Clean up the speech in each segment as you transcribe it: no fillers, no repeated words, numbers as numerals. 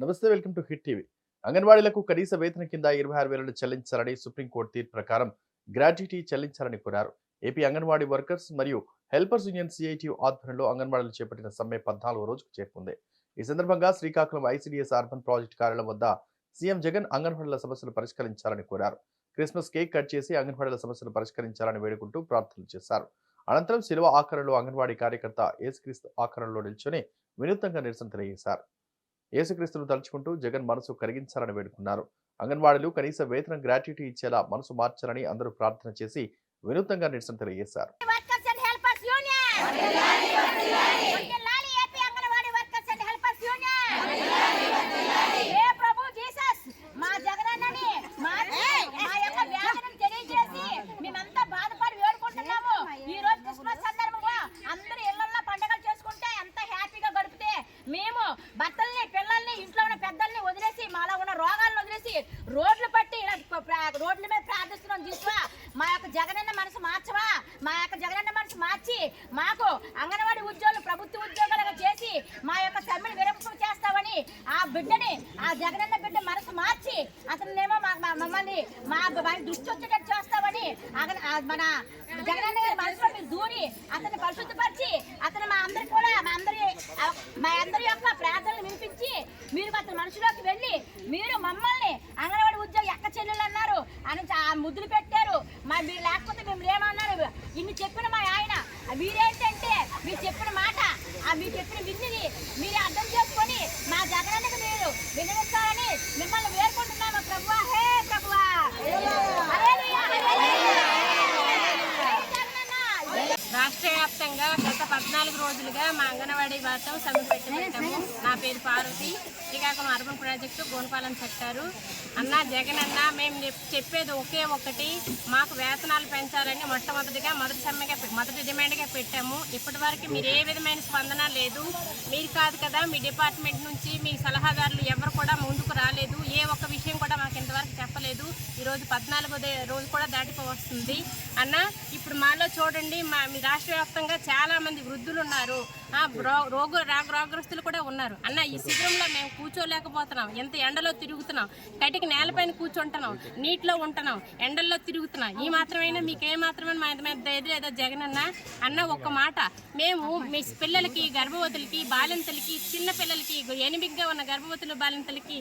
నమస్తే, welcome to hit TV. అంగన్వాడీలకు కనీస వేతనం కింద 26,000 చెల్లించాలని సుప్రీంకోర్టు తీర్పు ప్రకారం గ్రాట్యుటీ చెల్లించాలని కోరారు. ఏపీ అంగన్వాడీ వర్కర్స్ మరియు హెల్పర్స్ యూనియన్ సిఐటియు ఆధ్వర్యంలో అంగన్వాడీలు చేపట్టిన సమ్మె 14వ రోజుకు చేరుకుంది. ఈ సందర్భంగా శ్రీకాకుళం ఐసిడిఎస్ అర్బన్ ప్రాజెక్టు కార్యాలయం వద్ద సీఎం జగన్ అంగన్వాడీల సమస్యలు పరిష్కరించాలని కోరారు. క్రిస్మస్ కేక్ కట్ చేసి అంగన్వాడీల సమస్యలు పరిష్కరించాలని వేడుకుంటూ ప్రార్థనలు చేశారు. అనంతరం శిలువ ఆకారంలో అంగన్వాడీ కార్యకర్త యేసుక్రీస్తు ఆకారంలో నిల్చొని వినూత్నంగా నిరసన తెలియజేశారు. యేసుక్రీస్తును తలుచుకుంటూ జగన్ మనసు కరిగించాలని వేడుకున్నారు. అంగన్వాడీలు కనీస వేతనం గ్రాట్యుటీ ఇచ్చేలా మనసు మార్చాలని అందరూ ప్రార్థన చేసి వినూత్నంగా నిరసన తెలియజేశారు. రోడ్ల మీద ప్రార్థిస్తున్నాం. చూసా మా యొక్క జగనన్న మనసు మార్చవా, మా యొక్క జగనన్న మనసు మార్చి మాకు అంగన్వాడీ ఉద్యోగులు ప్రభుత్వ ఉద్యోగాలుగా చేసి మా యొక్క సమ్మెను విరమణ చేస్తామని ఆ బిడ్డని, ఆ జగనన్న బిడ్డ మనసు మార్చి అతనేమో మమ్మల్ని మా దృష్టి వచ్చేటట్టు చేస్తామని మన జగనన్న గారి మనసులో మీరు దూరి అతన్ని పరిశుద్ధపరిచి అతను మా అందరి యొక్క ప్రార్థనలు వినిపించి మీరు అతని మనసులోకి వెళ్ళి మీరు మమ్మల్ని అంగన్వాడీ ఉద్యోగి అక్క చెల్లెలు అన్నారు అని ముద్దులు పెట్టారు. మీరు లేకపోతే మేము ఏమన్నారు ఇన్ని చెప్పిన మా ఆయన మీరేంటంటే మీరు చెప్పిన మాట మీరు చెప్పిన విన్నది మీరు అర్థం చేసుకొని మా జగనన్నకు మీరు వినవిస్తారని మిమ్మల్ని వేరుకుంటున్నాము ప్రభువా. హే ప్రభువా, రాష్ట్ర వ్యాప్తంగా గత 14 రోజులుగా మా అంగన్వాడీ వార్తం సమ్మె పెట్టాము. నా పేరు Parvathi, Srikakulam urban project Gonapalem sector. అన్న జగన్ అన్న, మేము చెప్పేది ఒకే ఒక్కటి, మాకు వేతనాలు పెంచాలని మొట్టమొదటిగా మొదటి డిమాండ్గా పెట్టాము. ఇప్పటి వరకు మీరు ఏ విధమైన స్పందన లేదు. మీరు కాదు కదా, మీ డిపార్ట్మెంట్ నుంచి మీ సలహాదారులు ఎవరు కూడా ముందుకు రాలేదు. ఏ ఒక్క విషయం కూడా మాకు ఇంతవరకు చెప్పలేదు. ఈరోజు 14వ రోజు కూడా దాటిపోవస్తుంది. అన్న ఇప్పుడు మాలో చూడండి, మీ రాష్ట్ర వ్యాప్తంగా చాలా మంది వృద్ధులు ఉన్నారు, రోగగ్రస్తులు కూడా ఉన్నారు. అన్న ఈ శిబిరంలో మేము కూర్చోలేకపోతున్నాం. ఎంత ఎండలో తిరుగుతున్నాం, కటికి నేలపైన కూర్చుంటున్నాం, నీటిలో ఉంటున్నాం, ఎండల్లో తిరుగుతున్నాం. ఈ మాత్రమైనా మీకేమాత్రమే మా మీద ఎదురేదో జగన్ అన్న ఒక్క మాట, మేము మీ పిల్లలకి, గర్భవతులకి, బాలింతలకి, చిన్న పిల్లలకి, ఎనిమిగ్గా ఉన్న గర్భవతులు, బాలింతలకి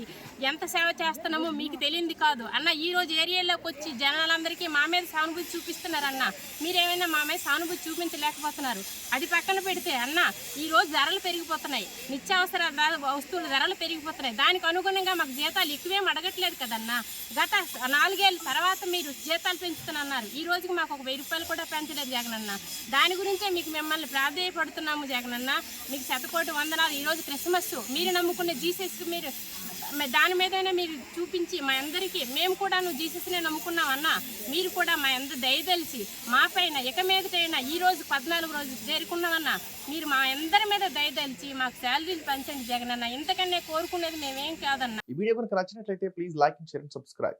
ఎంత సేవ చేస్తున్నామో మీకు తెలియంది కాదు అన్న. ఈ రోజు ఏరియాలోకి వచ్చి జనాలందరికీ మా మీద సానుభూతి చూపిస్తున్నారన్న. మీరేమైనా మా మీద సానుభూతి చూపించలేకపోతున్నారు. అది పక్కన పెడితే అన్న, ఈ రోజు ధరలు పెరిగిపోతున్నాయి, నిత్యావసర వస్తువుల ధరలు పెరిగిపోతున్నాయి. దానికి అనుగుణంగా మాకు జీతాలు ఎక్కువేం అడగట్లేదు కదన్నా. గత 4 ఏళ్ళ తర్వాత మీరు జీతాలు పెంచుతున్నారు. ఈ రోజుకి మాకు ఒక 1000 రూపాయలు కూడా పెంచలేదు జగనన్న. దాని గురించే మిమ్మల్ని ప్రాధేయపడుతున్నాము జగనన్న. మీకు శతకోటి వందనాలు. ఈరోజు క్రిస్మస్, మీరు నమ్ముకునే జీసస్కి మీరు దాని మీదైనా మీరు చూపించి మా అందరికీ, మేము కూడా జీసస్నే నమ్ముకున్నాం అన్న, మీరు కూడా మా అందరూ దయదలిచి మా పైన ఇక మీదటైనా ఈ రోజు 14వ రోజు చేరుకున్నామన్నా, మీరు మా అందరి మీద దయదలిచి మాకు శాలరీలు పెంచండి జగనన్న. ఇంతకన్నా కోరుకునేది మేమేం కాదన్న. ఈ వీడియో కనుక నచ్చినట్లయితే please like, share and subscribe.